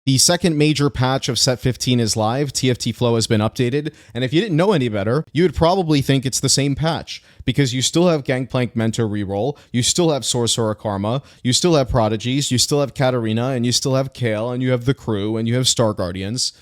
The second major patch of set 15 is live. TFT flow has been updated, and if you didn't know any better, you would probably think it's the same patch, because you still have Gangplank Mentor reroll, you still have Sorcerer Karma, you still have Prodigies, you still have Katarina, and you still have Kayle, and you have the Crew, and you have Star Guardians.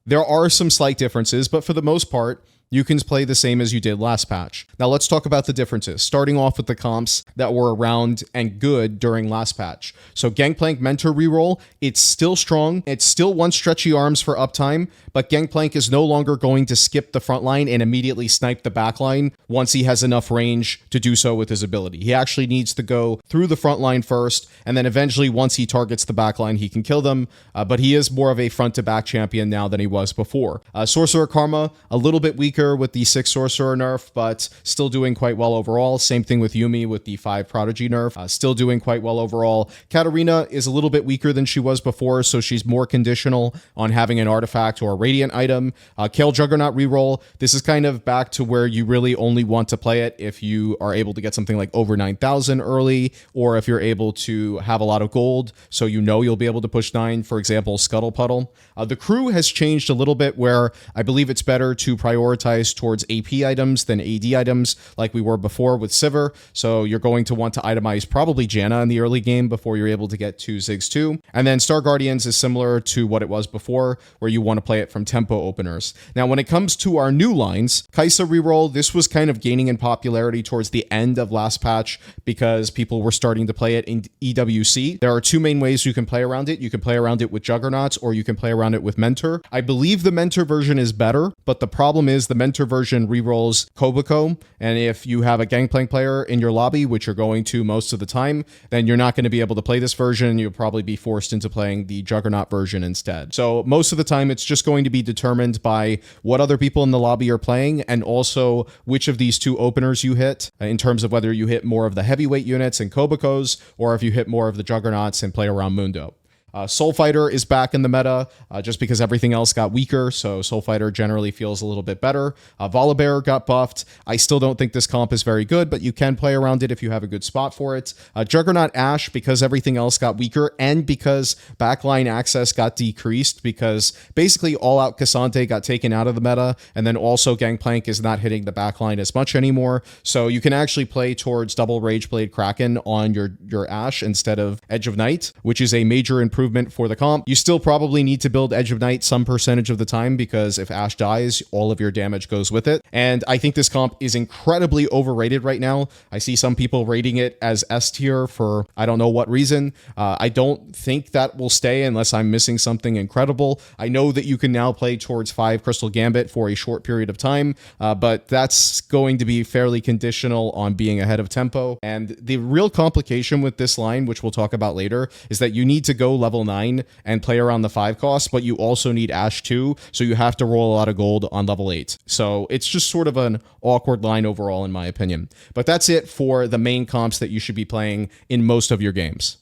There are some slight differences, but for the most part, you can play the same as you did last patch. Now let's talk about the differences, starting off with the comps that were around and good during last patch. So Gangplank Mentor reroll, it's still strong. It still wants stretchy arms for uptime, but Gangplank is no longer going to skip the front line and immediately snipe the back line once he has enough range to do so with his ability. He actually needs to go through the front line first, and then eventually once he targets the back line, he can kill them, but he is more of a front-to-back champion now than he was before. Sorcerer Karma, a little bit weaker with the 6 Sorcerer nerf, but still doing quite well overall. Same thing with Yuumi with the 5 Prodigy nerf, still doing quite well overall. Katarina is a little bit weaker than she was before, so she's more conditional on having an artifact or a radiant item. Kayle Juggernaut reroll, this is kind of back to where you really only want to play it if you are able to get something like over 9,000 early, or if you're able to have a lot of gold, so you know you'll be able to push 9, for example, Scuttle Puddle. The Crew has changed a little bit, where I believe it's better to prioritize towards AP items than AD items like we were before with Sivir. So you're going to want to itemize probably Janna in the early game before you're able to get to Ziggs 2. And then Star Guardians is similar to what it was before, where you want to play it from tempo openers. Now, when it comes to our new lines, Jayce reroll, this was kind of gaining in popularity towards the end of last patch because people were starting to play it in EWC. There are two main ways you can play around it. You can play around it with Juggernauts, or you can play around it with Mentor. I believe the Mentor version is better, but the problem is the Mentor version rerolls Koboko, and if you have a Gangplank player in your lobby, which you're going to most of the time, then you're not going to be able to play this version. You'll probably be forced into playing the Juggernaut version instead. So most of the time, it's just going to be determined by what other people in the lobby are playing, and also which of these two openers you hit, in terms of whether you hit more of the heavyweight units and Kobokos, or if you hit more of the Juggernauts and play around Mundo. Soul Fighter is back in the meta just because everything else got weaker, so Soul Fighter generally feels a little bit better. Volibear got buffed. I still don't think this comp is very good, but you can play around it if you have a good spot for it. Juggernaut Ashe, because everything else got weaker and because backline access got decreased, because basically all-out Cassante got taken out of the meta, and then also Gangplank is not hitting the backline as much anymore, so you can actually play towards double Rageblade Kraken on your Ashe instead of Edge of Night, which is a major improvement for the comp. You still probably need to build Edge of Night some percentage of the time, because if Ashe dies, all of your damage goes with it. And I think this comp is incredibly overrated right now. I see some people rating it as S tier for I don't know what reason. I don't think that will stay unless I'm missing something incredible. I know that you can now play towards 5 Crystal Gambit for a short period of time, but that's going to be fairly conditional on being ahead of tempo. And the real complication with this line, which we'll talk about later, is that you need to go level 9 and play around the 5 cost, but you also need Ashe 2, so you have to roll a lot of gold on level 8. So it's just sort of an awkward line overall, in my opinion. But that's it for the main comps that you should be playing in most of your games.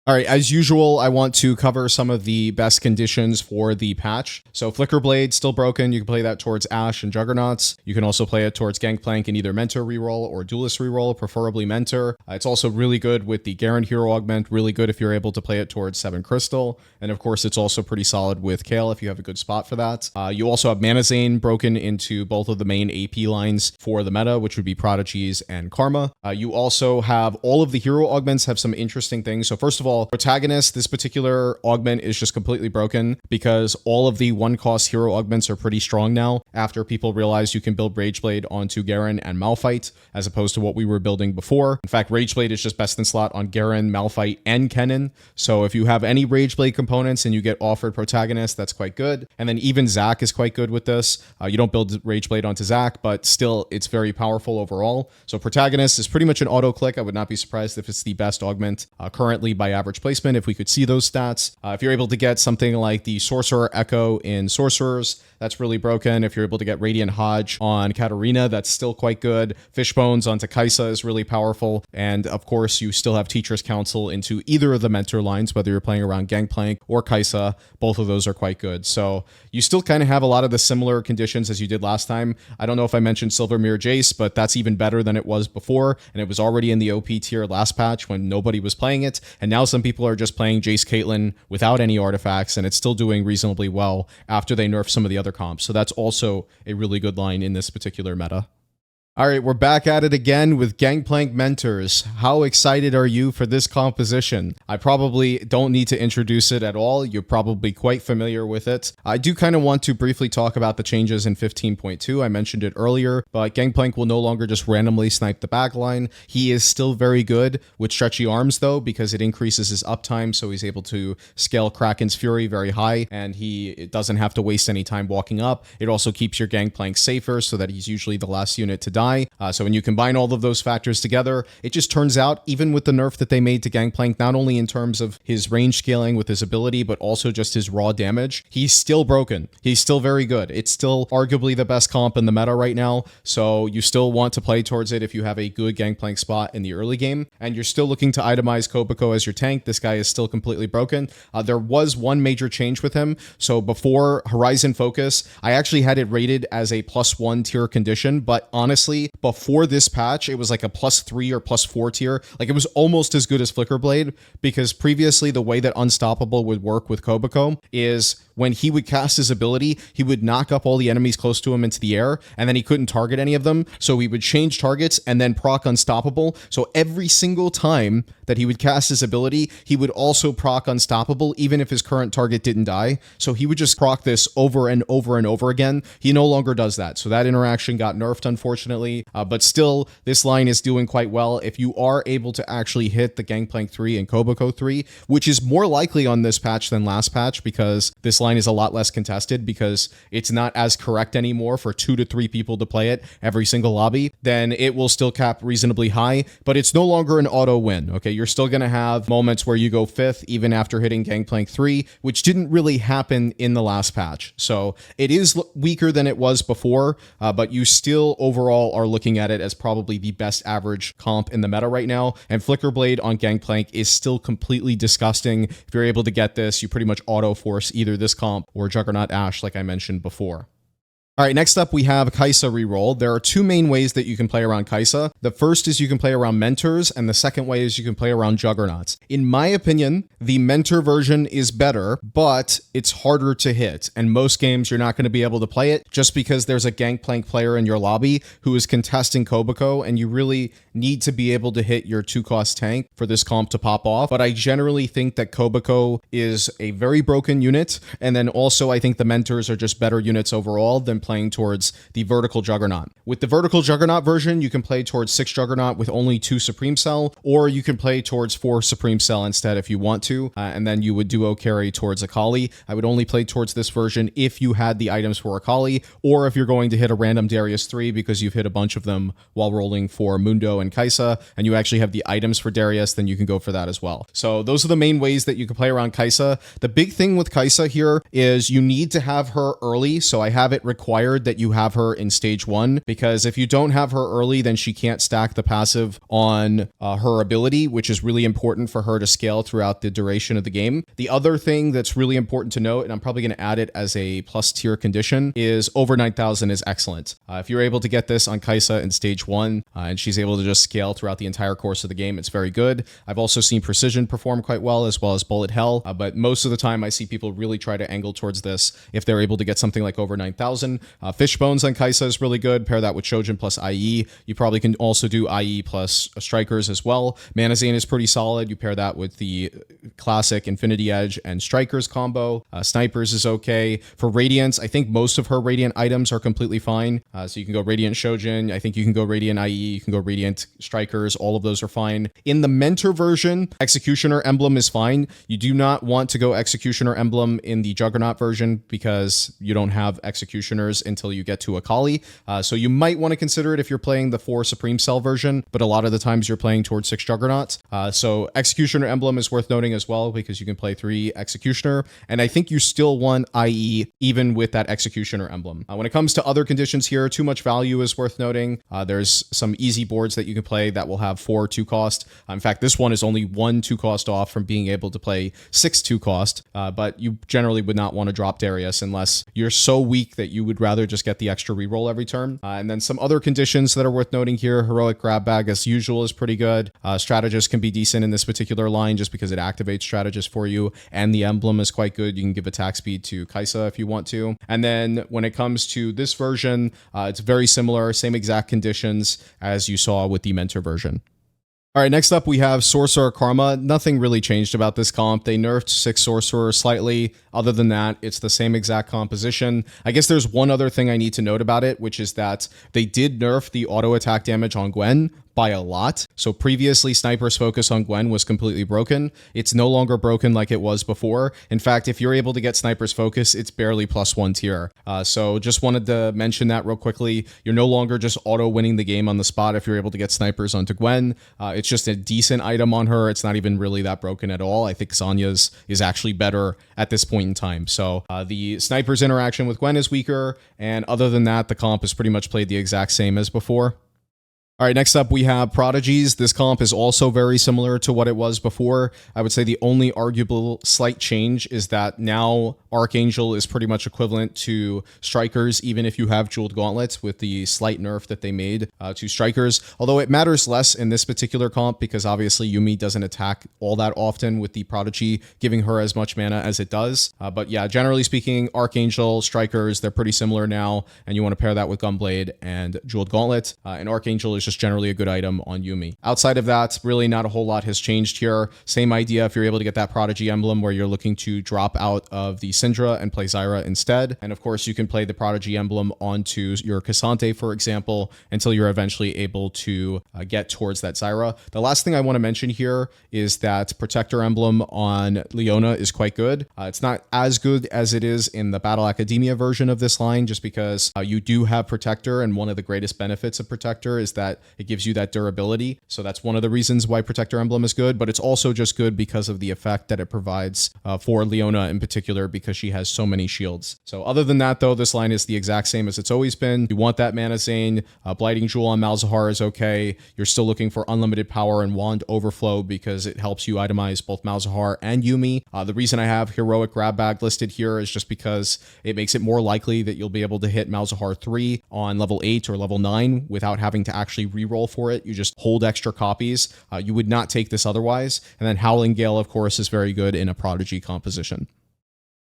All right, as usual, I want to cover some of the best conditions for the patch. So Flicker Blade, still broken. You can play that towards Ashe and Juggernauts. You can also play it towards Gangplank in either Mentor reroll or Duelist reroll, preferably Mentor. It's also really good with the Garen Hero Augment, really good if you're able to play it towards 7 Crystal. And of course, it's also pretty solid with Kayle if you have a good spot for that. You also have Mana Zane broken into both of the main AP lines for the meta, which would be Prodigies and Karma. You also have all of the hero augments have some interesting things. So first of all, Protagonist, this particular augment is just completely broken because all of the 1-cost hero augments are pretty strong now after people realized you can build Rageblade onto Garen and Malphite as opposed to what we were building before. In fact, Rageblade is just best in slot on Garen, Malphite, and Kennen. So if you have any Rageblade components and you get offered Protagonist, that's quite good. And then even Zac is quite good with this. You don't build Rageblade onto Zac, but still it's very powerful overall. So Protagonist is pretty much an auto click. I would not be surprised if it's the best augment currently by average placement if we could see those stats. If you're able to get something like the Sorcerer Echo in Sorcerers, that's really broken. If you're able to get Radiant Hodge on Katarina, that's still quite good. Fishbones onto Jayce is really powerful. And of course, you still have Teacher's Council into either of the Mentor lines, whether you're playing around Gangplank or Jayce. Both of those are quite good. So you still kind of have a lot of the similar conditions as you did last time. I don't know if I mentioned Silvermere Jayce, but that's even better than it was before. And it was already in the OP tier last patch when nobody was playing it. And now some people are just playing Jayce Caitlyn without any artifacts, and it's still doing reasonably well after they nerf some of the other comps. So that's also a really good line in this particular meta. All right, we're back at it again with Gangplank Mentors. How excited are you for this composition? I probably don't need to introduce it at all. You're probably quite familiar with it. I do kind of want to briefly talk about the changes in 15.2. I mentioned it earlier, but Gangplank will no longer just randomly snipe the backline. He is still very good with stretchy arms, though, because it increases his uptime, so he's able to scale Kraken's Fury very high, and he doesn't have to waste any time walking up. It also keeps your Gangplank safer, so that he's usually the last unit to die. So when you combine all of those factors together, it just turns out, even with the nerf that they made to Gangplank, not only in terms of his range scaling with his ability, but also just his raw damage, he's still broken. He's still very good. It's still arguably the best comp in the meta right now, so you still want to play towards it if you have a good Gangplank spot in the early game, and you're still looking to itemize Koboko as your tank. This guy is still completely broken. There was one major change with him. So before Horizon Focus, I actually had it rated as a +1 tier condition, but honestly, before this patch, it was like a +3 or +4 tier. Like, it was almost as good as Flickerblade, because previously the way that Unstoppable would work with Koboko is when he would cast his ability, he would knock up all the enemies close to him into the air, and then he couldn't target any of them. So he would change targets and then proc Unstoppable. So every single time that he would cast his ability, he would also proc Unstoppable, even if his current target didn't die. So he would just proc this over and over and over again. He no longer does that. So that interaction got nerfed, unfortunately. But still, this line is doing quite well. If you are able to actually hit the Gangplank 3 and Koboko 3, which is more likely on this patch than last patch, because this line is a lot less contested, because it's not as correct anymore for 2 to 3 people to play it every single lobby, then it will still cap reasonably high, but it's no longer an auto win. Okay, you're still going to have moments where you go 5th even after hitting Gangplank 3, which didn't really happen in the last patch. So it is weaker than it was before, but you still overall are looking at it as probably the best average comp in the meta right now. And Flickerblade on Gangplank is still completely disgusting. If you're able to get this, you pretty much auto force either this comp or Juggernaut Ashe, like I mentioned before. All right, next up we have Kayle Reroll. There are 2 main ways that you can play around Kayle. The first is you can play around Mentors, and the second way is you can play around Juggernauts. In my opinion, the Mentor version is better, but it's harder to hit, and most games you're not going to be able to play it just because there's a Gangplank player in your lobby who is contesting Koboko, and you really need to be able to hit your 2-cost tank for this comp to pop off. But I generally think that Koboko is a very broken unit, and then also I think the Mentors are just better units overall than playing towards the Vertical Juggernaut. With the Vertical Juggernaut version, you can play towards 6 Juggernaut with only 2 Supreme Cell, or you can play towards 4 Supreme Cell instead if you want to, and then you would duo carry towards Akali. I would only play towards this version if you had the items for Akali, or if you're going to hit a random Darius 3 because you've hit a bunch of them while rolling for Mundo and Kayle, and you actually have the items for Darius, then you can go for that as well. So those are the main ways that you can play around Kayle. The big thing with Kayle here is you need to have her early, so I have it required that you have her in stage 1, because if you don't have her early, then she can't stack the passive on her ability, which is really important for her to scale throughout the duration of the game. The other thing that's really important to note, and I'm probably going to add it as a plus tier condition, is over 9,000 is excellent. If you're able to get this on Kayle in stage 1, and she's able to just scale throughout the entire course of the game, it's very good. I've also seen Precision perform quite well, as well as Bullet Hell, but most of the time I see people really try to angle towards this if they're able to get something like over 9,000. Fishbones on Kayle is really good. Pair that with Shojin plus IE. You probably can also do IE plus Strikers as well. Manazane is pretty solid. You pair that with the classic Infinity Edge and Strikers combo. Snipers is okay. For Radiance, I think most of her Radiant items are completely fine. So you can go Radiant Shojin. I think you can go Radiant IE. You can go Radiant Strikers. All of those are fine. In the Mentor version, Executioner Emblem is fine. You do not want to go Executioner Emblem in the Juggernaut version because you don't have Executioners until you get to Akali. So you might want to consider it if you're playing the 4 Supreme Cell version, but a lot of the times you're playing towards 6 Juggernauts. So Executioner Emblem is worth noting as well, because you can play 3 Executioner, and I think you still want IE even with that Executioner Emblem. When it comes to other conditions here, too much value is worth noting. There's some easy boards that you can play that will have 4 2-cost. In fact, this one is only 1 2-cost off from being able to play 6 2-cost. but you generally would not want to drop Darius unless you're so weak that you would rather just get the extra reroll every turn. And then some other conditions that are worth noting here. Heroic Grab Bag, as usual, is pretty good. Strategist can be decent in this particular line just because it activates Strategist for you, and the emblem is quite good. You can give attack speed to Kai'Sa if you want to. And then when it comes to this version, it's very similar, same exact conditions as you saw with the Mentor version. All right, next up we have Sorcerer Karma. Nothing really changed about this comp. They nerfed 6 Sorcerer slightly. Other than that, it's the same exact composition. I guess there's one other thing I need to note about it, which is that they did nerf the auto attack damage on Gwen by a lot. So previously, Sniper's focus on Gwen was completely broken. It's no longer broken like it was before. In fact, if you're able to get Sniper's focus, it's barely +1 tier. So just wanted to mention that real quickly. You're no longer just auto winning the game on the spot if you're able to get Snipers onto Gwen. It's just a decent item on her. It's not even really that broken at all. I think Zhonya's is actually better at this point in time. So the Sniper's interaction with Gwen is weaker. And other than that, the comp is pretty much played the exact same as before. All right, next up we have Prodigies. This comp is also very similar to what it was before. I would say the only arguable slight change is that now Archangel is pretty much equivalent to Strikers, even if you have Jeweled Gauntlets, with the slight nerf that they made to Strikers. Although it matters less in this particular comp because obviously Yuumi doesn't attack all that often with the Prodigy, giving her as much mana as it does. But yeah, generally speaking, Archangel, Strikers, they're pretty similar now, and you want to pair that with Gunblade and Jeweled Gauntlet. And Archangel is just generally a good item on Yuumi. Outside of that, really not a whole lot has changed here. Same idea if you're able to get that Prodigy emblem where you're looking to drop out of the Syndra and play Zyra instead. And of course, you can play the Prodigy emblem onto your Cassante, for example, until you're eventually able to get towards that Zyra. The last thing I want to mention here is that Protector emblem on Leona is quite good. It's not as good as it is in the Battle Academia version of this line, just because you do have Protector, and one of the greatest benefits of Protector is that it gives you that durability. So that's one of the reasons why Protector emblem is good, but it's also just good because of the effect that it provides for Leona in particular, because she has so many shields. So other than that, though, this line is the exact same as it's always been. You want that Mana Zane. Blighting Jewel on Malzahar is okay. You're still looking for unlimited power and Wand Overflow because it helps you itemize both Malzahar and Yuumi. The reason I have Heroic Grab Bag listed here is just because it makes it more likely that you'll be able to hit Malzahar 3 on level 8 or level 9 without having to actually reroll for it. You just hold extra copies. You would not take this otherwise. And then Howling Gale, of course, is very good in a Prodigy composition.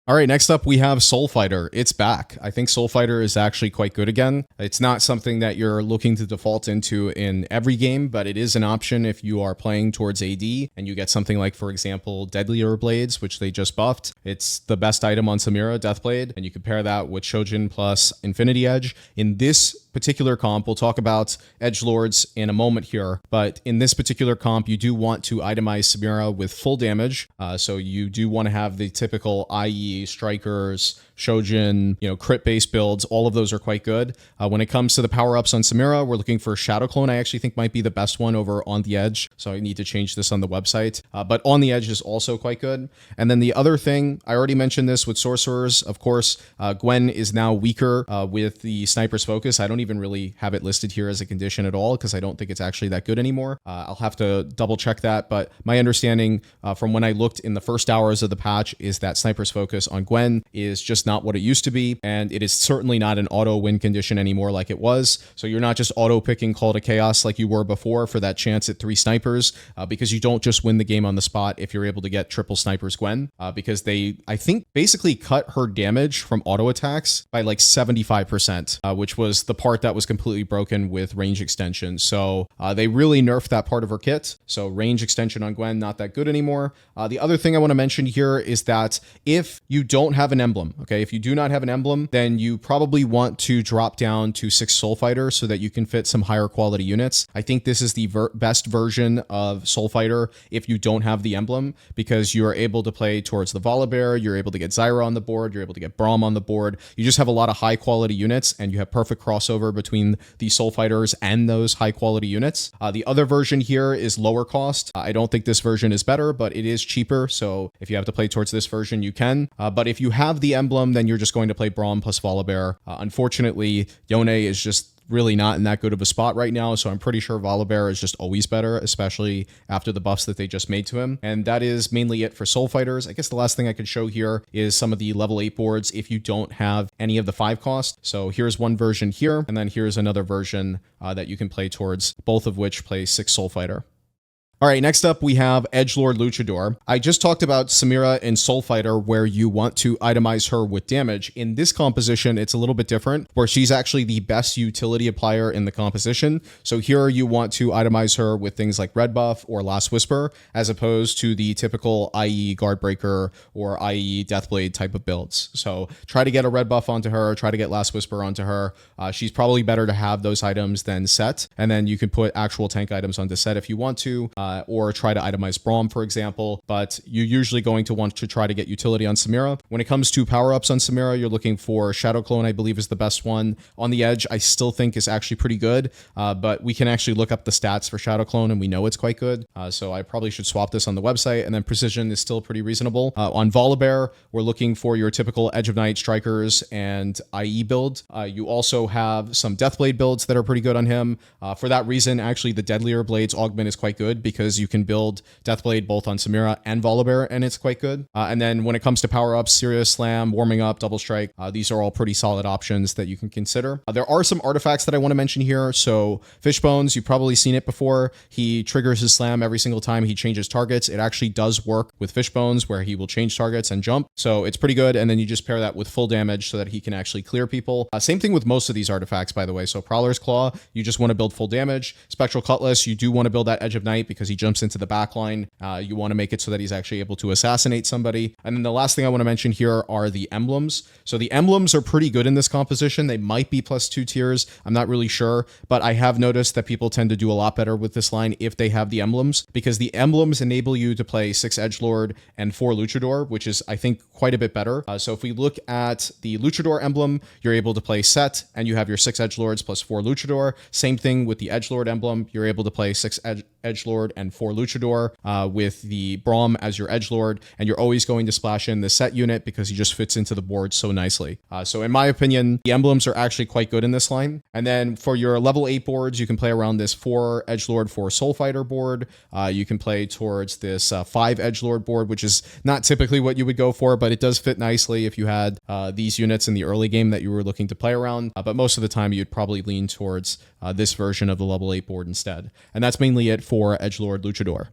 All right, next up we have Soul Fighter. It's back. I think Soul Fighter is actually quite good again. It's not something that you're looking to default into in every game, but it is an option if you are playing towards AD and you get something like, for example, Deadlier Blades, which they just buffed. It's the best item on Samira, Deathblade, and you can pair that with Shojin plus Infinity Edge. In this particular comp, we'll talk about edgelords in a moment here, but in this particular comp, you do want to itemize Samira with full damage. So you do want to have the typical IE, Strikers, Shojin, crit-based builds. All of those are quite good. When it comes to the power-ups on Samira, we're looking for Shadow Clone. I actually think might be the best one over On the Edge, so I need to change this on the website. But On the Edge is also quite good. And then the other thing, I already mentioned this with Sorcerers, of course, Gwen is now weaker with the Sniper's Focus. I don't even really have it listed here as a condition at all because I don't think it's actually that good anymore. I'll have to double check that, but my understanding from when I looked in the first hours of the patch is that Sniper's Focus on Gwen is just not what it used to be, and it is certainly not an auto win condition anymore like it was. So you're not just auto picking Call to Chaos like you were before for that chance at 3 snipers, because you don't just win the game on the spot if you're able to get triple snipers Gwen, because they, I think, basically cut her damage from auto attacks by like 75%, which was the part that was completely broken with range extension. So they really nerfed that part of her kit. So range extension on Gwen, not that good anymore. The other thing I want to mention here is that if you don't have an emblem, okay, if you do not have an emblem, then you probably want to drop down to 6 Soul Fighter so that you can fit some higher quality units. I think this is the best version of Soul Fighter if you don't have the emblem, because you're able to play towards the Volibear, you're able to get Zyra on the board, you're able to get Braum on the board. You just have a lot of high quality units, and you have perfect crossover between the Soul Fighters and those high quality units. The other version here is lower cost. I don't think this version is better, but it is cheaper. So if you have to play towards this version, you can. But if you have the emblem, then you're just going to play Braum plus Volibear. Unfortunately, Yone is just really not in that good of a spot right now. So I'm pretty sure Volibear is just always better, especially after the buffs that they just made to him. And that is mainly it for Soul Fighters. I guess the last thing I could show here is some of the level 8 boards if you don't have any of the 5 cost. So here's one version here, and then here's another version that you can play towards, both of which play 6 Soul Fighter. All right, next up we have Edgelord Luchador. I just talked about Samira in Soul Fighter where you want to itemize her with damage. In this composition, it's a little bit different where she's actually the best utility applier in the composition. So here you want to itemize her with things like Red Buff or Last Whisper as opposed to the typical IE Guardbreaker or IE Deathblade type of builds. So try to get a Red Buff onto her, try to get Last Whisper onto her. She's probably better to have those items than Set, and then you can put actual tank items onto Set if you want to. Or try to itemize Braum, for example, but you're usually going to want to try to get utility on Samira. When it comes to power-ups on Samira, you're looking for Shadow Clone, I believe is the best one. On the Edge, I still think is actually pretty good, but we can actually look up the stats for Shadow Clone and we know it's quite good. So I probably should swap this on the website, and then Precision is still pretty reasonable. On Volibear, we're looking for your typical Edge of Night Strikers and IE build. You also have some Deathblade builds that are pretty good on him. For that reason, actually, the Deadlier Blades Augment is quite good because you can build Deathblade both on Samira and Volibear, and it's quite good. And then when it comes to power-ups, Serious Slam, Warming Up, Double Strike, these are all pretty solid options that you can consider. There are some artifacts that I want to mention here. So Fishbones, you've probably seen it before. He triggers his slam every single time he changes targets. It actually does work with Fishbones where he will change targets and jump. So it's pretty good. And then you just pair that with full damage so that he can actually clear people. Same thing with most of these artifacts, by the way. So Prowler's Claw, you just want to build full damage. Spectral Cutlass, you do want to build that Edge of Night because he jumps into the back line. You want to make it so that he's actually able to assassinate somebody. And then the last thing I want to mention here are the emblems. So the emblems are pretty good in this composition. They might be +2 tiers. I'm not really sure, but I have noticed that people tend to do a lot better with this line if they have the emblems, because the emblems enable you to play 6 Edgelord and 4 Luchador, which is, I think, quite a bit better. So if we look at the Luchador emblem, you're able to play Set, and you have your 6 Edgelords plus 4 Luchador. Same thing with the Edgelord emblem. You're able to play 6 Edgelord and 4 Luchador with the Braum as your Edgelord, and you're always going to splash in the Set unit because he just fits into the board so nicely. So in my opinion, the emblems are actually quite good in this line. And then for your level 8 boards, you can play around this 4 Edgelord, 4 Soul Fighter board. You can play towards this 5 Edgelord board, which is not typically what you would go for, but it does fit nicely if you had these units in the early game that you were looking to play around. But most of the time, you'd probably lean towards this version of the level 8 board instead. And that's mainly it for Edgelord Luchador.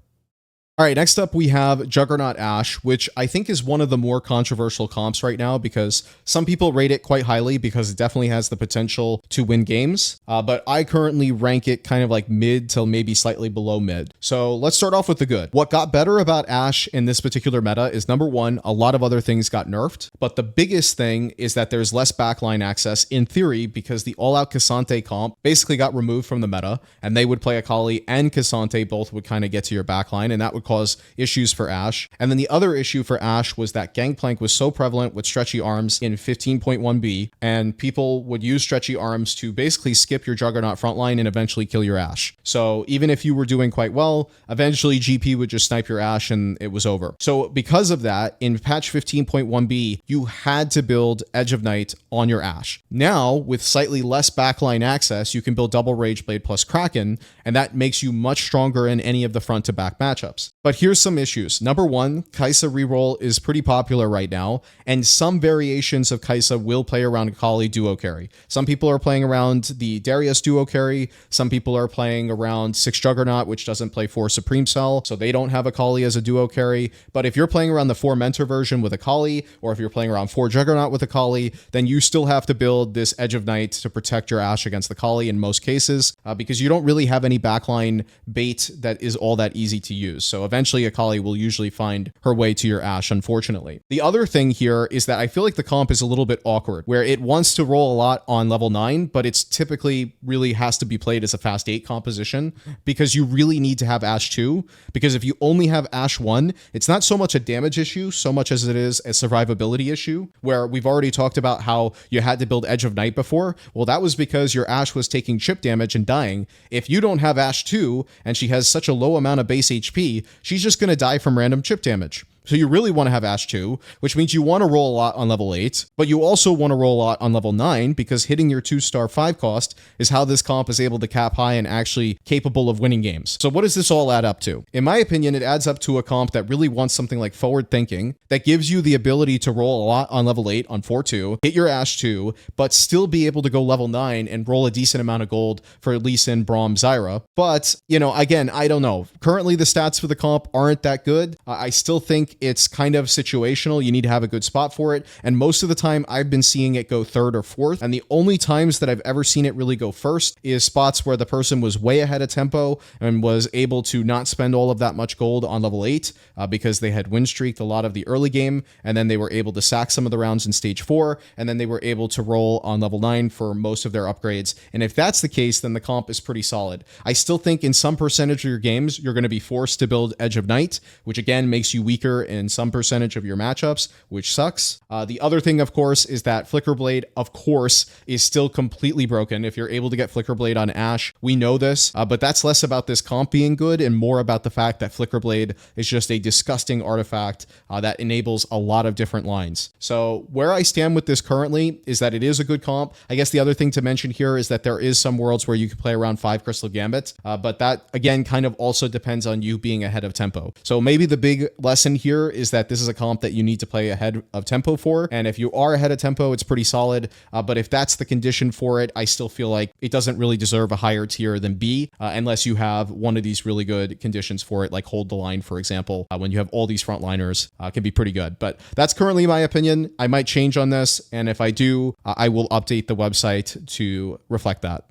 All right, next up we have Juggernaut Ashe, which I think is one of the more controversial comps right now because some people rate it quite highly because it definitely has the potential to win games, but I currently rank it kind of like mid till maybe slightly below mid. So let's start off with the good. What got better about Ashe in this particular meta is number one, a lot of other things got nerfed, but the biggest thing is that there's less backline access in theory because the all-out Cassante comp basically got removed from the meta, and they would play Akali and Cassante both would kind of get to your backline, and that would cause issues for Ashe. And then the other issue for Ashe was that Gangplank was so prevalent with stretchy arms in 15.1b, and people would use stretchy arms to basically skip your Juggernaut frontline and eventually kill your Ashe. So even if you were doing quite well, eventually GP would just snipe your Ashe and it was over. So because of that, in patch 15.1b, you had to build Edge of Night on your Ashe. Now, with slightly less backline access, you can build double Rageblade plus Kraken, and that makes you much stronger in any of the front-to-back matchups. But here's some issues. Number one, Kayle Reroll is pretty popular right now, and some variations of Kayle will play around Akali duo carry. Some people are playing around the Darius duo carry. Some people are playing around 6 Juggernaut, which doesn't play 4 Supreme Cell, so they don't have Akali as a duo carry. But if you're playing around the 4 Mentor version with Akali, or if you're playing around 4 Juggernaut with Akali, then you still have to build this Edge of Night to protect your Ashe against Akali in most cases, because you don't really have any backline bait that is all that easy to use. So eventually Akali will usually find her way to your Ashe, unfortunately. The other thing here is that I feel like the comp is a little bit awkward, where it wants to roll a lot on level 9, but it's typically really has to be played as a fast 8 composition, because you really need to have Ashe 2, because if you only have Ashe 1, it's not so much a damage issue, so much as it is a survivability issue, where we've already talked about how you had to build Edge of Night before. Well, that was because your Ashe was taking chip damage and dying. If you don't have Ashe 2, and she has such a low amount of base HP, she's just going to die from random chip damage. So you really want to have Ashe 2, which means you want to roll a lot on level 8, but you also want to roll a lot on level 9 because hitting your 2-star 5 cost is how this comp is able to cap high and actually capable of winning games. So what does this all add up to? In my opinion, it adds up to a comp that really wants something like forward thinking, that gives you the ability to roll a lot on level 8 on 4-2, hit your Ashe 2, but still be able to go level 9 and roll a decent amount of gold for Lee Sin, Braum, Zyra. But, you know, again, I don't know. Currently, the stats for the comp aren't that good. I still think it's kind of situational. You need to have a good spot for it. And most of the time, I've been seeing it go 3rd or 4th. And the only times that I've ever seen it really go 1st is spots where the person was way ahead of tempo and was able to not spend all of that much gold on level 8 because they had win streaked a lot of the early game. And then they were able to sack some of the rounds in stage 4. And then they were able to roll on level 9 for most of their upgrades. And if that's the case, then the comp is pretty solid. I still think in some percentage of your games, you're going to be forced to build Edge of Night, which again makes you weaker in some percentage of your matchups, which sucks. The other thing, of course, is that Flicker Blade, of course, is still completely broken. If you're able to get Flicker Blade on Ashe, we know this, but that's less about this comp being good and more about the fact that Flicker Blade is just a disgusting artifact that enables a lot of different lines. So where I stand with this currently is that it is a good comp. I guess the other thing to mention here is that there is some worlds where you can play around 5 Crystal Gambit, but that again kind of also depends on you being ahead of tempo. So maybe the big lesson here is that this is a comp that you need to play ahead of tempo for, and if you are ahead of tempo, it's pretty solid, but if that's the condition for it, I still feel like it doesn't really deserve a higher tier than B, unless you have one of these really good conditions for it, like Hold the Line, for example, when you have all these frontliners, can be pretty good. But that's currently my opinion. I might change on this, and if I do, I will update the website to reflect that.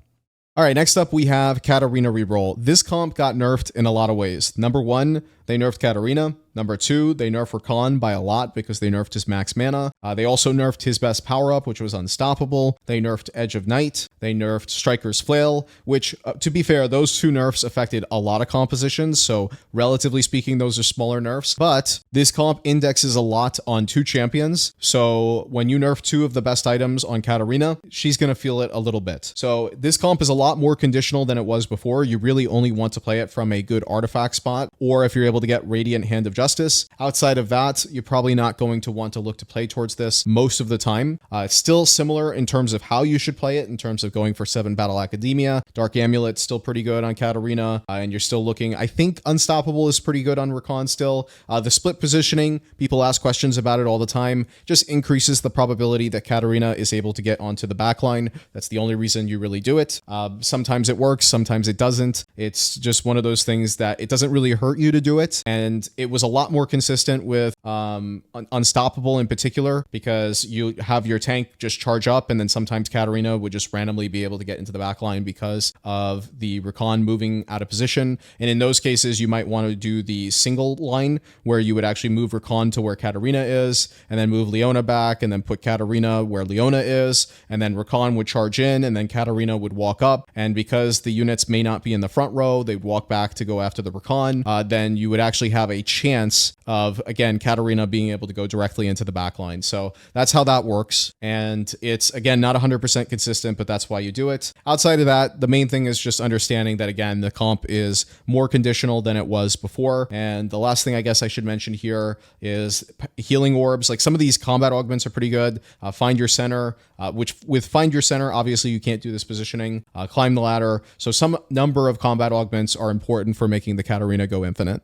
All right, next up we have Katarina Reroll. This comp got nerfed in a lot of ways. Number 1, they nerfed Katarina. Number 2, they nerfed Rakan by a lot because they nerfed his max mana. They also nerfed his best power-up, which was Unstoppable. They nerfed Edge of Night. They nerfed Striker's Flail, which, to be fair, those 2 nerfs affected a lot of compositions, so relatively speaking, those are smaller nerfs. But this comp indexes a lot on 2 champions, so when you nerf 2 of the best items on Katarina, she's going to feel it a little bit. So this comp is a lot more conditional than it was before. You really only want to play it from a good artifact spot, or if you're able to get Radiant Hand of Justice. Outside of that, you're probably not going to want to look to play towards this most of the time. It's still similar in terms of how you should play it, in terms of going for 7 Battle Academia. Dark Amulet's still pretty good on Katarina, and you're still looking, I think Unstoppable is pretty good on Rakan still. The split positioning, people ask questions about it all the time, just increases the probability that Katarina is able to get onto the backline. That's the only reason you really do it. Sometimes it works, sometimes it doesn't. It's just one of those things that it doesn't really hurt you to do it, and it was a lot more consistent with Unstoppable in particular, because you have your tank just charge up, and then sometimes Katarina would just randomly be able to get into the backline because of the Rakan moving out of position. And in those cases, you might want to do the single line where you would actually move Rakan to where Katarina is, and then move Leona back, and then put Katarina where Leona is, and then Rakan would charge in, and then Katarina would walk up. And because the units may not be in the front row, they'd walk back to go after the Rakan. Then you would actually have a chance of, again, Katarina being able to go directly into the backline. So that's how that works. And it's, again, not 100% consistent, but that's why you do it. Outside of that, the main thing is just understanding that, again, the comp is more conditional than it was before. And the last thing I guess I should mention here is healing orbs. Like, some of these combat augments are pretty good. Find your center, which with Find Your Center, obviously you can't do this positioning. Climb the ladder. So some number of combat augments are important for making the Katarina go infinite.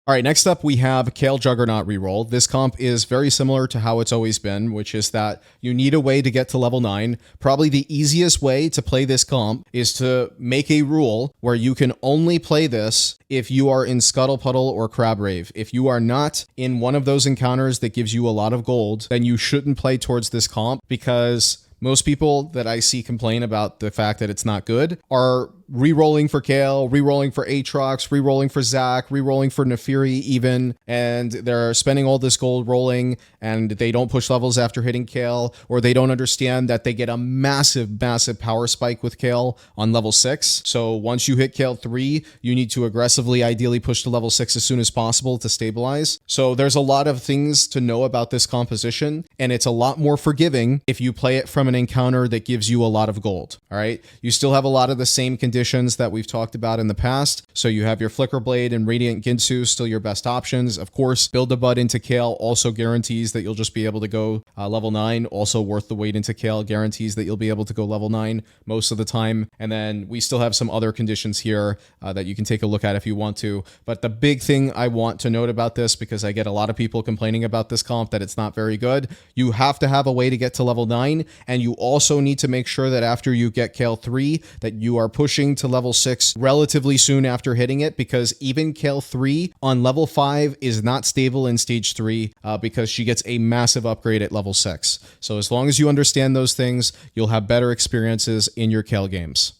All right, next up we have Kayle Juggernaut Reroll. This comp is very similar to how it's always been, which is that you need a way to get to level 9. Probably the easiest way to play this comp is to make a rule where you can only play this if you are in Scuttle Puddle or Crab Rave. If you are not in one of those encounters that gives you a lot of gold, then you shouldn't play towards this comp, because most people that I see complain about the fact that it's not good are re-rolling for Kayle, re-rolling for Aatrox, re-rolling for Zac, re-rolling for Nefiri even, and they're spending all this gold rolling, and they don't push levels after hitting Kayle, or they don't understand that they get a massive, massive power spike with Kayle on level 6. So once you hit Kayle 3, you need to aggressively, ideally push to level 6 as soon as possible to stabilize. So there's a lot of things to know about this composition, and it's a lot more forgiving if you play it from an encounter that gives you a lot of gold, all right? You still have a lot of the same conditions conditions that we've talked about in the past. So you have your Flicker Blade and Radiant Ginsu, still your best options. Of course, Build-A-Bud into Kayle also guarantees that you'll just be able to go level 9. Also worth the wait into Kayle, guarantees that you'll be able to go level 9 most of the time. And then we still have some other conditions here that you can take a look at if you want to. But the big thing I want to note about this, because I get a lot of people complaining about this comp that it's not very good, you have to have a way to get to level 9, and you also need to make sure that after you get Kayle 3 that you are pushing to level 6 relatively soon after hitting it, because even Kayle 3 on level 5 is not stable in stage 3 because she gets a massive upgrade at level 6. So as long as you understand those things, you'll have better experiences in your Kayle games.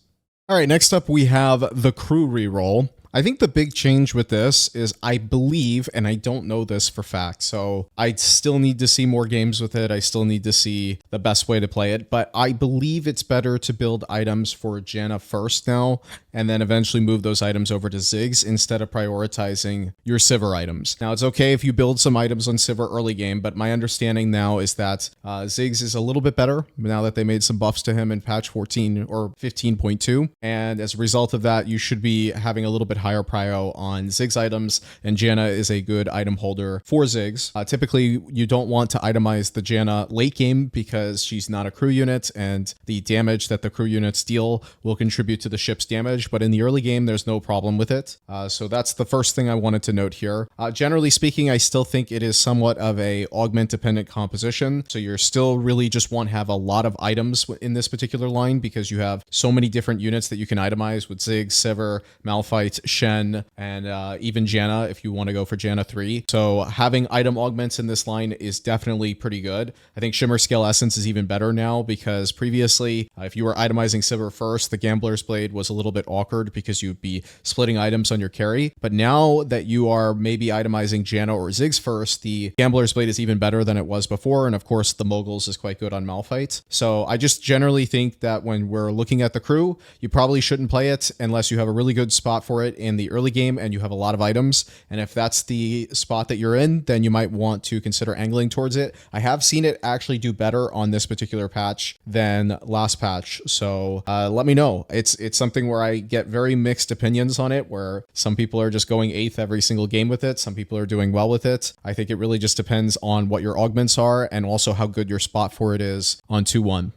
All right, next up we have the Crew Reroll. I think the big change with this is, I believe, and I don't know this for fact, so I still need to see more games with it. I still need to see the best way to play it, but I believe it's better to build items for Janna first now, and then eventually move those items over to Ziggs instead of prioritizing your Sivir items. Now, it's okay if you build some items on Sivir early game, but my understanding now is that Ziggs is a little bit better now that they made some buffs to him in patch 14 or 15.2, and as a result of that, you should be having a little bit higher prio on Ziggs items, and Janna is a good item holder for Ziggs. Typically, you don't want to itemize the Janna late game because she's not a crew unit, and the damage that the crew units deal will contribute to the ship's damage, but in the early game, there's no problem with it. So that's the first thing I wanted to note here. Generally speaking, I still think it is somewhat of a augment-dependent composition, so you're still really just want to have a lot of items in this particular line because you have so many different units that you can itemize with Ziggs, Sivir, Malphite, Shen, and even Janna if you want to go for Janna 3. So having item augments in this line is definitely pretty good. I think Shimmer Scale Essence is even better now because previously, if you were itemizing Sivir first, the Gambler's Blade was a little bit awkward because you'd be splitting items on your carry. But now that you are maybe itemizing Janna or Ziggs first, the Gambler's Blade is even better than it was before. And of course, the Moguls is quite good on Malphite. So I just generally think that when we're looking at the crew, you probably shouldn't play it unless you have a really good spot for it in the early game and you have a lot of items. And if that's the spot that you're in, then you might want to consider angling towards it. I have seen it actually do better on this particular patch than last patch. So let me know. It's something where I get very mixed opinions on it, where some people are just going 8th every single game with it. Some people are doing well with it. I think it really just depends on what your augments are and also how good your spot for it is on 2-1.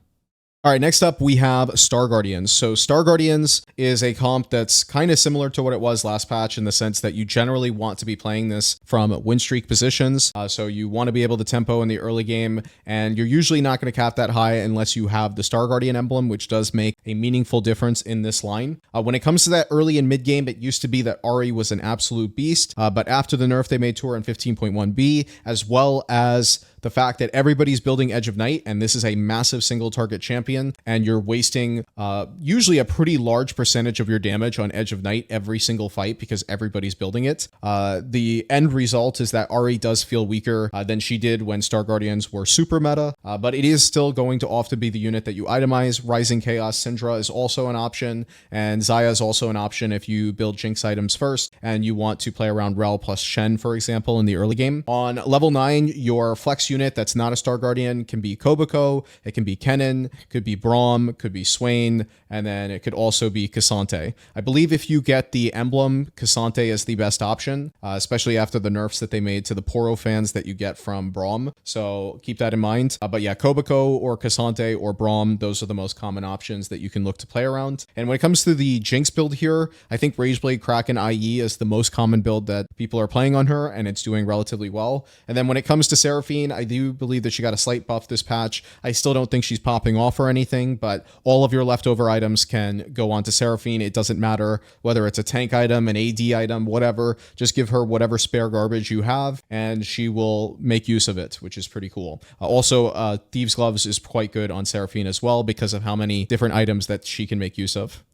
All right, next up we have Star Guardians. So Star Guardians is a comp that's kind of similar to what it was last patch in the sense that you generally want to be playing this from win streak positions. So you want to be able to tempo in the early game, and you're usually not going to cap that high unless you have the Star Guardian emblem, which does make a meaningful difference in this line. When it comes to that early and mid game, it used to be that Ahri was an absolute beast, but after the nerf they made to her in 15.1b, as well as the fact that everybody's building Edge of Night, and this is a massive single target champion, and you're wasting usually a pretty large percentage of your damage on Edge of Night every single fight because everybody's building it. The end result is that Ahri does feel weaker than she did when Star Guardians were super meta, but it is still going to often be the unit that you itemize. Rising Chaos Syndra is also an option, and Xayah is also an option if you build Jinx items first and you want to play around Rel plus Shen, for example, in the early game. On level 9, your flex unit that's not a Star Guardian can be Koboko, it can be Kennen, could be Braum, could be Swain, and then it could also be K'Sante. I believe if you get the emblem, K'Sante is the best option, especially after the nerfs that they made to the Poro fans that you get from Braum. So keep that in mind. But yeah, Koboko or K'Sante or Braum, those are the most common options that you can look to play around. And when it comes to the Jinx build here, I think Rageblade Kraken IE is the most common build that people are playing on her, and it's doing relatively well. And then when it comes to Seraphine, I do believe that she got a slight buff this patch. I still don't think she's popping off or anything, but all of your leftover items can go on to Seraphine. It doesn't matter whether it's a tank item, an AD item, whatever. Just give her whatever spare garbage you have, and she will make use of it, which is pretty cool. Also, Thieves' Gloves is quite good on Seraphine as well because of how many different items that she can make use of.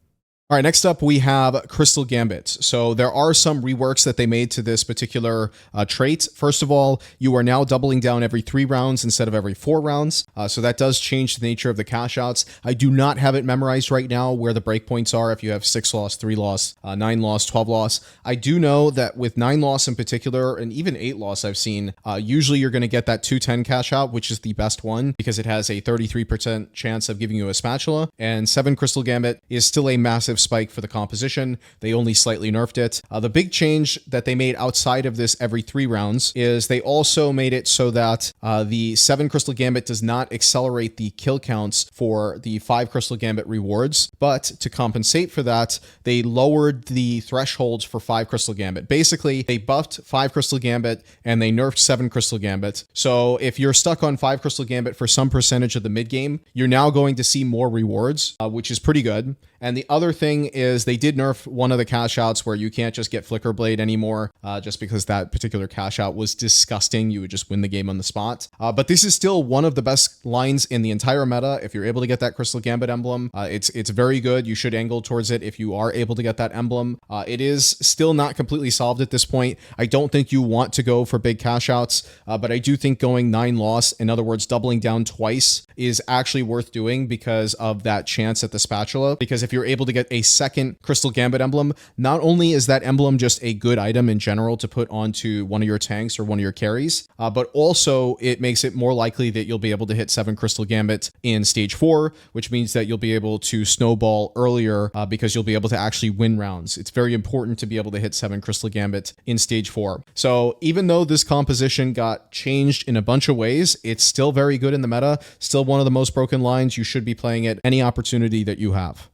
All right, next up we have Crystal Gambit. So there are some reworks that they made to this particular trait. First of all, you are now doubling down every 3 rounds instead of every 4 rounds. So that does change the nature of the cash outs. I do not have it memorized right now where the breakpoints are if you have 6 loss, 3 loss, 9 loss, 12 loss. I do know that with 9 loss in particular, and even 8 loss I've seen, usually you're going to get that 210 cash out, which is the best one because it has a 33% chance of giving you a spatula, and 7 Crystal Gambit is still a massive spike for the composition. They only slightly nerfed it. The big change that they made outside of this every 3 rounds is they also made it so that the 7 Crystal Gambit does not accelerate the kill counts for the 5 Crystal Gambit rewards, but to compensate for that, they lowered the thresholds for 5 Crystal Gambit. Basically, they buffed 5 Crystal Gambit and they nerfed 7 Crystal Gambit. So if you're stuck on 5 Crystal Gambit for some percentage of the mid game, you're now going to see more rewards, which is pretty good. And the other thing is they did nerf one of the cash outs where you can't just get Flicker Blade anymore, just because that particular cash out was disgusting. You would just win the game on the spot. But this is still one of the best lines in the entire meta. If you're able to get that Crystal Gambit emblem, it's very good. You should angle towards it if you are able to get that emblem. It is still not completely solved at this point. I don't think you want to go for big cash outs, but I do think going 9 loss, in other words, doubling down twice, is actually worth doing because of that chance at the spatula. Because if you're able to get a second Crystal Gambit emblem, not only is that emblem just a good item in general to put onto one of your tanks or one of your carries, but also it makes it more likely that you'll be able to hit 7 Crystal Gambit in stage 4, which means that you'll be able to snowball earlier because you'll be able to actually win rounds. It's very important to be able to hit 7 Crystal Gambit in stage 4. So even though this composition got changed in a bunch of ways, it's still very good in the meta, still one of the most broken lines. You should be playing it any opportunity that you have.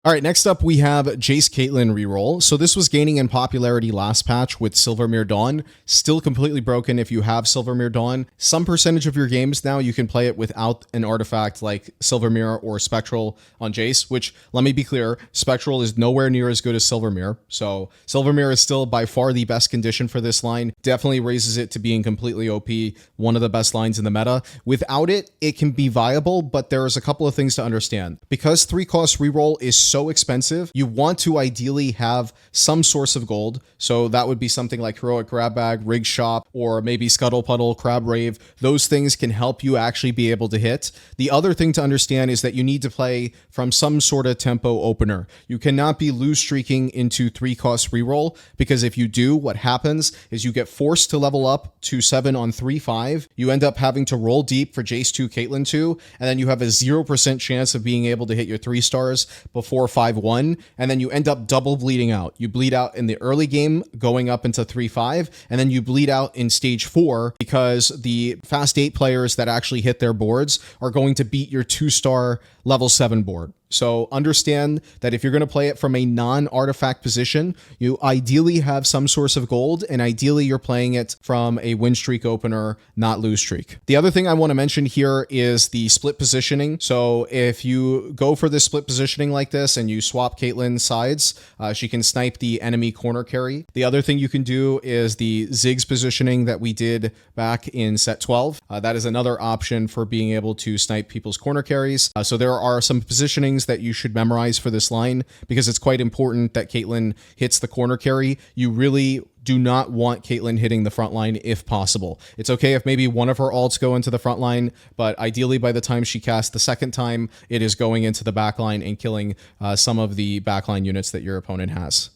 All right, next up we have Jayce Caitlyn Reroll. So this was gaining in popularity last patch with Silvermere Dawn. Still completely broken if you have Silvermere Dawn. Some percentage of your games now you can play it without an artifact like Silvermere or Spectral on Jayce, which, let me be clear, Spectral is nowhere near as good as Silvermere. So Silvermere is still by far the best condition for this line. Definitely raises it to being completely OP, one of the best lines in the meta. Without it, it can be viable, but there's a couple of things to understand. Because 3-cost reroll is so expensive, you want to ideally have some source of gold. So that would be something like Heroic Grab Bag, Rig Shop, or maybe Scuttle Puddle, Crab Rave. Those things can help you actually be able to hit. The other thing to understand is that you need to play from some sort of tempo opener. You cannot be lose streaking into 3-cost reroll, because if you do, what happens is you get forced to level up to 7 on 3-5. You end up having to roll deep for Jayce 2, Caitlyn 2, and then you have a 0% chance of being able to hit your 3 stars before 5-1, and then you end up double bleeding out. You bleed out in the early game going up into 3-5, and then you bleed out in stage 4 because the fast 8 players that actually hit their boards are going to beat your 2-star level 7 board. So understand that if you're going to play it from a non-artifact position, you ideally have some source of gold, and ideally you're playing it from a win streak opener, not lose streak. The other thing I want to mention here is the split positioning. So if you go for this split positioning like this and you swap Caitlyn's sides, she can snipe the enemy corner carry. The other thing you can do is the Ziggs positioning that we did back in set 12. That is another option for being able to snipe people's corner carries. So there are some positionings that you should memorize for this line because it's quite important that Caitlyn hits the corner carry. You really do not want Caitlyn hitting the front line if possible. It's okay if maybe one of her ults go into the front line, but ideally by the time she casts the second time, it is going into the back line and killing some of the backline units that your opponent has.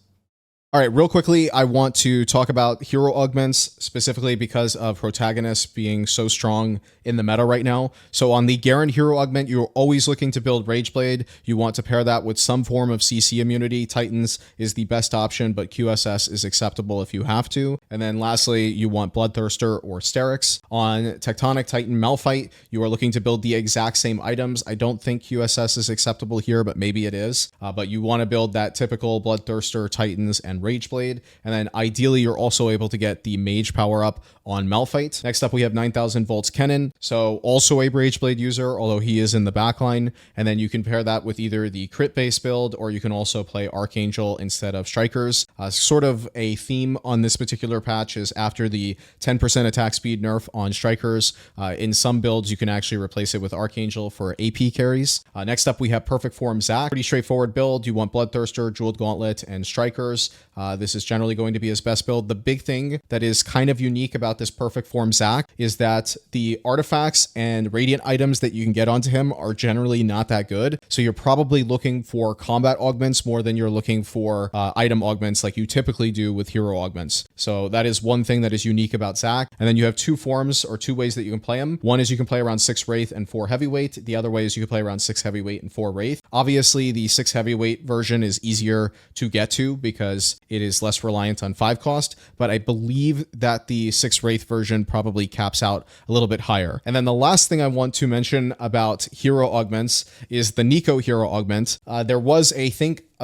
All right, real quickly, I want to talk about hero augments, specifically because of protagonists being so strong in the meta right now. So on the Garen hero augment, you're always looking to build Rageblade. You want to pair that with some form of CC immunity. Titans is the best option, but QSS is acceptable if you have to. And then lastly, you want Bloodthirster or Sterix. On Tectonic Titan Malphite, you are looking to build the exact same items. I don't think QSS is acceptable here, but maybe it is. But you want to build that typical Bloodthirster, Titans, and Rageblade, and then ideally you're also able to get the Mage power up on Malphite. Next up we have 9000 volts Kennen, so also a Rageblade user, although he is in the backline, and then you can pair that with either the crit base build or you can also play Archangel instead of Strikers. Sort of a theme on this particular patch is after the 10% attack speed nerf on Strikers, in some builds you can actually replace it with Archangel for AP carries. Next up we have Perfect Form Zac, pretty straightforward build. You want Bloodthirster, Jeweled Gauntlet, and Strikers. This is generally going to be his best build. The big thing that is kind of unique about this perfect form Zac is that the artifacts and radiant items that you can get onto him are generally not that good. So you're probably looking for combat augments more than you're looking for item augments like you typically do with hero augments. So that is one thing that is unique about Zac. And then you have two forms or two ways that you can play him. One is you can play around 6 Wraith and 4 Heavyweight. The other way is you can play around 6 Heavyweight and 4 Wraith. Obviously, the 6 Heavyweight version is easier to get to because it is less reliant on 5 cost, but I believe that the 6 Wraith version probably caps out a little bit higher. And then the last thing I want to mention about hero augments is the Neeko hero augment. There was a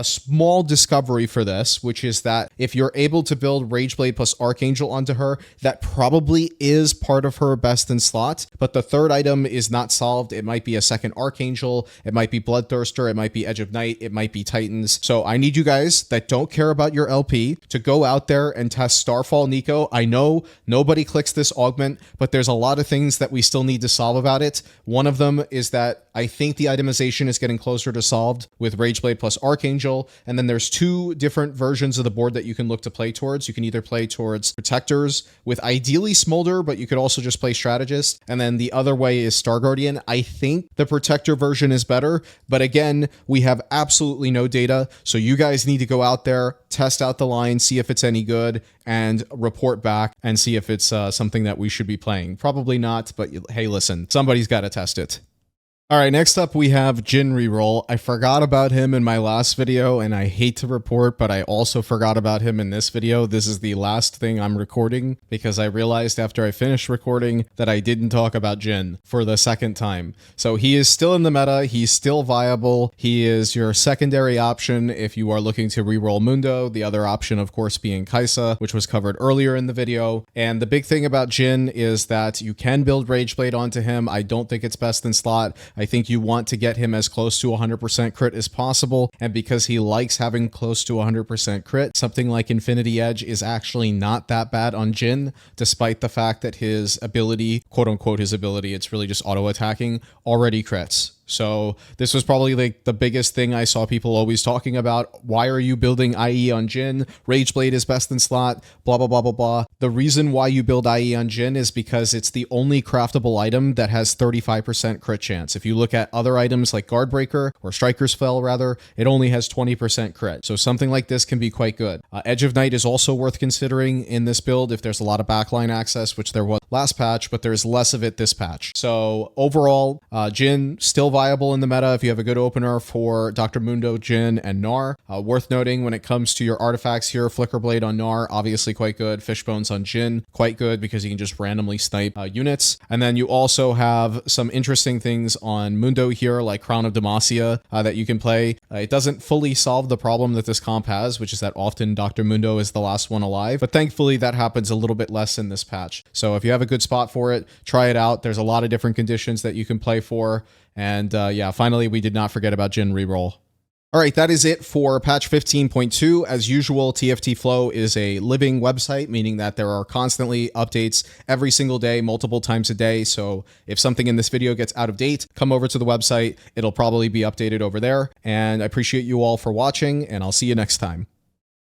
small discovery for this, which is that if you're able to build Rageblade plus Archangel onto her, that probably is part of her best in slot, but the third item is not solved. It might be a second Archangel, it might be Bloodthirster, it might be Edge of Night, it might be Titans. So I need you guys that don't care about your LP to go out there and test Starfall Neeko. I know nobody clicks this augment, but there's a lot of things that we still need to solve about it. One of them is that I think the itemization is getting closer to solved with Rageblade plus Archangel. And then there's two different versions of the board that you can look to play towards. You can either play towards Protectors with ideally Smolder, but you could also just play Strategist. And then the other way is Star Guardian. I think the Protector version is better, but again, we have absolutely no data. So you guys need to go out there, test out the line, see if it's any good, and report back and see if it's something that we should be playing. Probably not, but hey, listen, somebody's got to test it. All right, next up we have Jhin Reroll. I forgot about him in my last video, and I hate to report, but I also forgot about him in this video. This is the last thing I'm recording because I realized after I finished recording that I didn't talk about Jhin for the second time. So he is still in the meta, he's still viable, he is your secondary option if you are looking to reroll Mundo, the other option of course being Kai'Sa, which was covered earlier in the video. And the big thing about Jhin is that you can build Rageblade onto him. I don't think it's best in slot. I think you want to get him as close to 100% crit as possible, and because he likes having close to 100% crit, something like Infinity Edge is actually not that bad on Jhin, despite the fact that his ability, quote unquote his ability, it's really just auto attacking, already crits. So this was probably like the biggest thing I saw people always talking about. Why are you building IE on Jhin? Rageblade is best in slot, blah, blah, blah, blah, blah. The reason why you build IE on Jhin is because it's the only craftable item that has 35% crit chance. If you look at other items like Guardbreaker or Striker's Spell rather, it only has 20% crit. So something like this can be quite good. Edge of Night is also worth considering in this build if there's a lot of backline access, which there was last patch, but there's less of it this patch. So overall, Jhin still viable in the meta if you have a good opener for Dr. Mundo, Jhin, and Gnar. Worth noting when it comes to your artifacts here, Flickerblade on Gnar, obviously quite good. Fishbones on Jhin, quite good because you can just randomly snipe units. And then you also have some interesting things on Mundo here, like Crown of Demacia that you can play. It doesn't fully solve the problem that this comp has, which is that often Dr. Mundo is the last one alive, but thankfully that happens a little bit less in this patch. So if you have a good spot for it, try it out. There's a lot of different conditions that you can play for. And yeah, finally, we did not forget about Jhin Reroll. All right, that is it for patch 15.2. As usual, TFT Flow is a living website, meaning that there are constantly updates every single day, multiple times a day. So if something in this video gets out of date, come over to the website. It'll probably be updated over there. And I appreciate you all for watching, and I'll see you next time.